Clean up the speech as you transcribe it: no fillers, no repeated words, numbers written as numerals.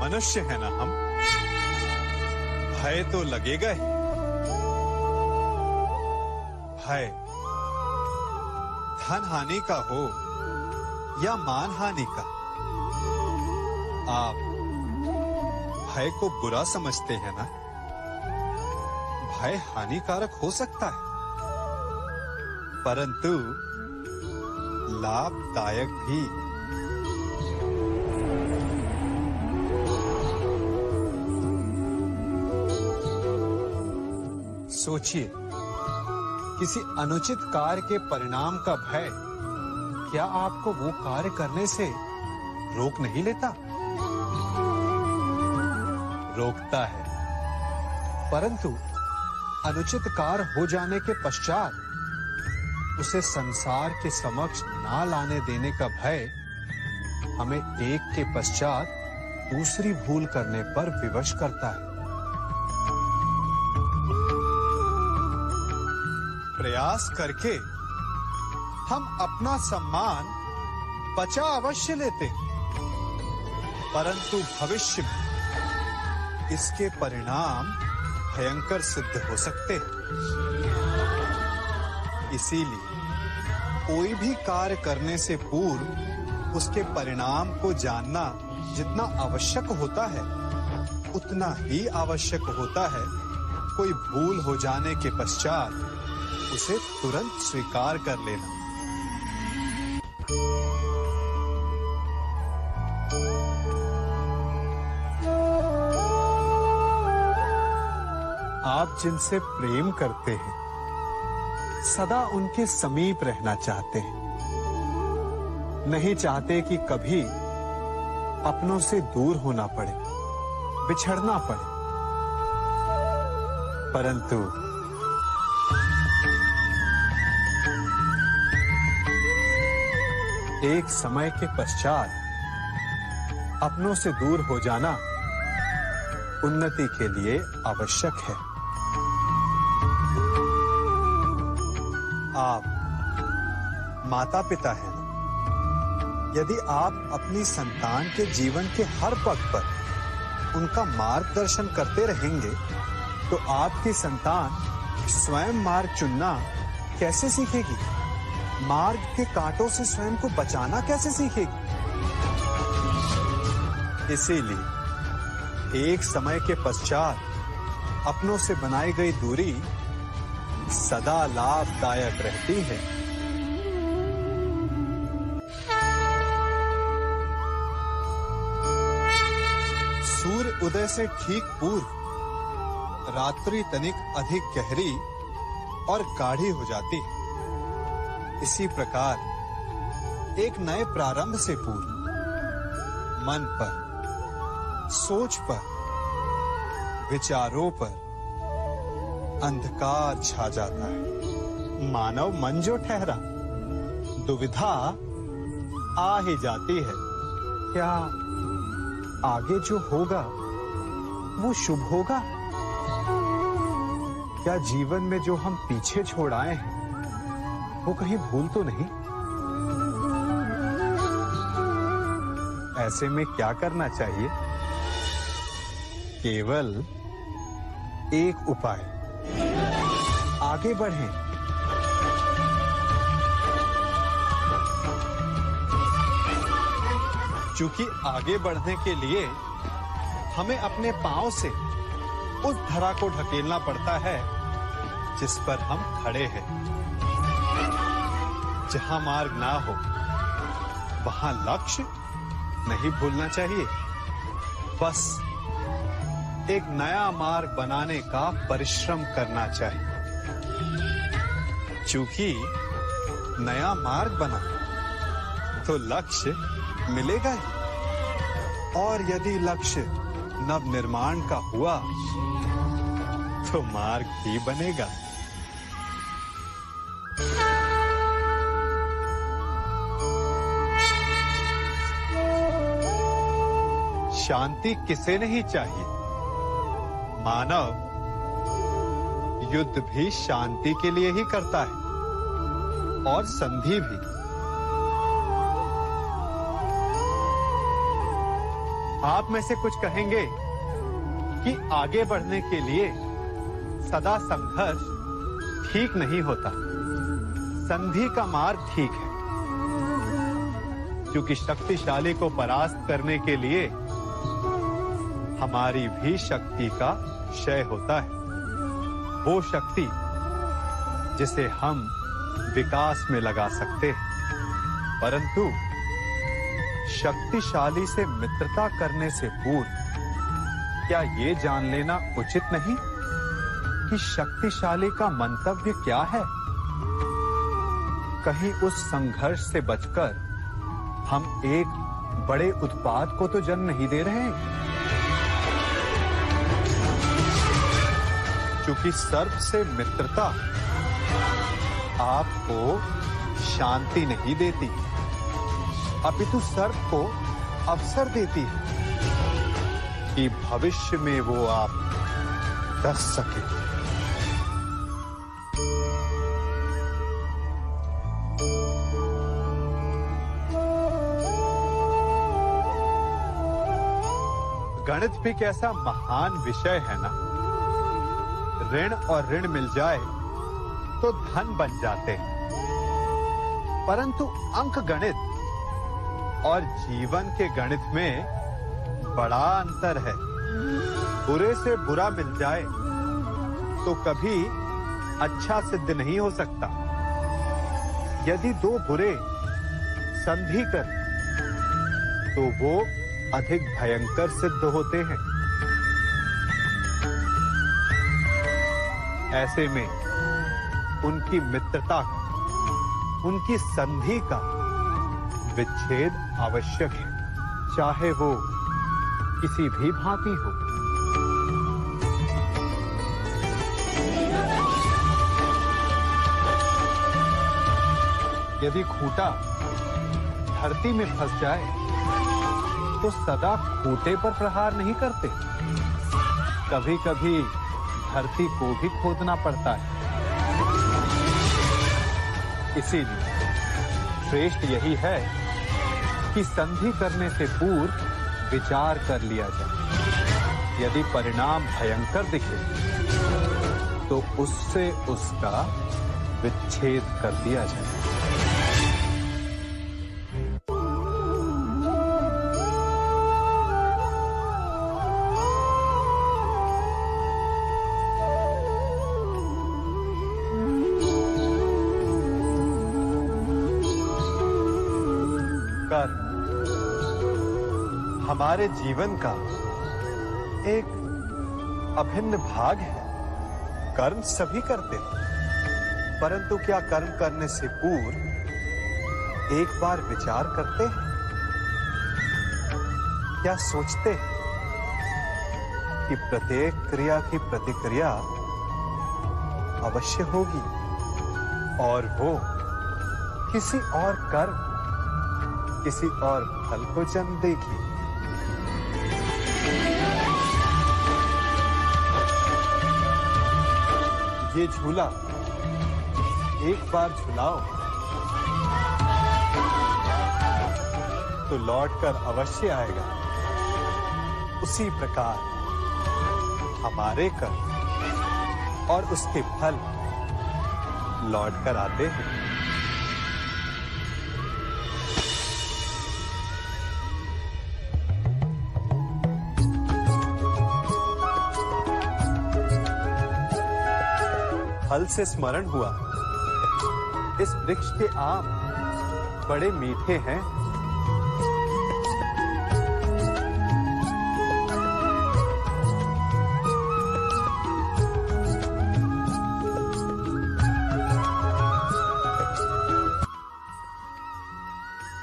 मनुष्य है ना हम, भय तो लगेगा ही। भय धन हानि का हो या मान हानि का, आप भय को बुरा समझते हैं ना। भय हानिकारक हो सकता है, परंतु लाभदायक भी। सोचिए, किसी अनुचित कार्य के परिणाम का भय क्या आपको वो कार्य करने से रोक नहीं लेता? रोकता है, परंतु अनुचित कार्य हो जाने के पश्चात उसे संसार के समक्ष ना लाने देने का भय हमें एक के पश्चात दूसरी भूल करने पर विवश करता है। प्रयास करके हम अपना सम्मान बचा अवश्य लेते हैं, परंतु भविष्य में इसके परिणाम भयंकर सिद्ध हो सकते हैं। इसीलिए कोई भी कार्य करने से पूर्व उसके परिणाम को जानना जितना आवश्यक होता है, उतना ही आवश्यक होता है कोई भूल हो जाने के पश्चात उसे तुरंत स्वीकार कर लेना। आप जिनसे प्रेम करते हैं, सदा उनके समीप रहना चाहते हैं, नहीं चाहते कि कभी अपनों से दूर होना पड़े, बिछड़ना पड़े। परंतु एक समय के पश्चात अपनों से दूर हो जाना उन्नति के लिए आवश्यक है। आप माता पिता हैं। यदि आप अपनी संतान के जीवन के हर पग पर उनका मार्गदर्शन करते रहेंगे, तो आपकी संतान स्वयं मार्ग चुनना कैसे सीखेगी? मार्ग के कांटों से स्वयं को बचाना कैसे सीखेगी? इसीलिए एक समय के पश्चात अपनों से बनाई गई दूरी सदा लाभदायक रहती है। सूर्य उदय से ठीक पूर्व रात्रि तनिक अधिक गहरी और गाढ़ी हो जाती है। इसी प्रकार एक नए प्रारंभ से पूर्व मन पर, सोच पर, विचारों पर अंधकार छा जाता है। मानव मन जो ठहरा, दुविधा आ ही जाती है। क्या आगे जो होगा वो शुभ होगा? क्या जीवन में जो हम पीछे छोड़ आए हैं वो कहीं भूल तो नहीं? ऐसे में क्या करना चाहिए? केवल एक उपाय, आगे बढ़ें। क्योंकि आगे बढ़ने के लिए हमें अपने पांव से उस धरा को ढकेलना पड़ता है जिस पर हम खड़े हैं। जहां मार्ग ना हो वहां लक्ष्य नहीं भूलना चाहिए। बस एक नया मार्ग बनाने का परिश्रम करना चाहिए। चूंकि नया मार्ग बना तो लक्ष्य मिलेगा ही, और यदि लक्ष्य नव निर्माण का हुआ तो मार्ग भी बनेगा। शांति किसे नहीं चाहिए? मानव युद्ध भी शांति के लिए ही करता है, और संधि भी। आप में से कुछ कहेंगे कि आगे बढ़ने के लिए सदा संघर्ष ठीक नहीं होता, संधि का मार्ग ठीक है, क्योंकि शक्तिशाली को परास्त करने के लिए हमारी भी शक्ति का क्षय होता है। वो शक्ति जिसे हम विकास में लगा सकते हैं, परंतु शक्तिशाली से मित्रता करने से पूर्व क्या ये जान लेना उचित नहीं कि शक्तिशाली का मंतव्य क्या है? कहीं उस संघर्ष से बचकर हम एक बड़े उत्पाद को तो जन्म नहीं दे रहे हैं। क्योंकि सर्प से मित्रता आपको शांति नहीं देती, अपितु सर्प को अवसर देती है कि भविष्य में वो आप डस सके। गणित भी कैसा महान विषय है ना। ऋण और ऋण मिल जाए तो धन बन जाते हैं, परंतु अंक गणित और जीवन के गणित में बड़ा अंतर है। बुरे से बुरा मिल जाए तो कभी अच्छा सिद्ध नहीं हो सकता। यदि दो बुरे संधि कर तो वो अधिक भयंकर सिद्ध होते हैं। ऐसे में उनकी मित्रता का, उनकी संधि का विच्छेद आवश्यक है, चाहे वो किसी भी भांति हो। यदि खूंटा धरती में फंस जाए तो सदा खूंटे पर प्रहार नहीं करते, कभी कभी धरती को भी खोदना पड़ता है। इसीलिए श्रेष्ठ यही है कि संधि करने से पूर्व विचार कर लिया जाए। यदि परिणाम भयंकर दिखे तो उससे उसका विच्छेद कर दिया जाए। कर्म हमारे जीवन का एक अभिन्न भाग है। कर्म सभी करते हैं, परंतु क्या कर्म करने से पूर्व एक बार विचार करते हैं? क्या सोचते हैं कि प्रत्येक क्रिया की प्रतिक्रिया अवश्य होगी और वो किसी और कर्म, किसी और फल को जन्म देगी? ये झूला एक बार झुलाओ तो लौटकर अवश्य आएगा। उसी प्रकार हमारे कर्म और उसके फल लौटकर आते हैं। फल से स्मरण हुआ, इस वृक्ष के आम बड़े मीठे हैं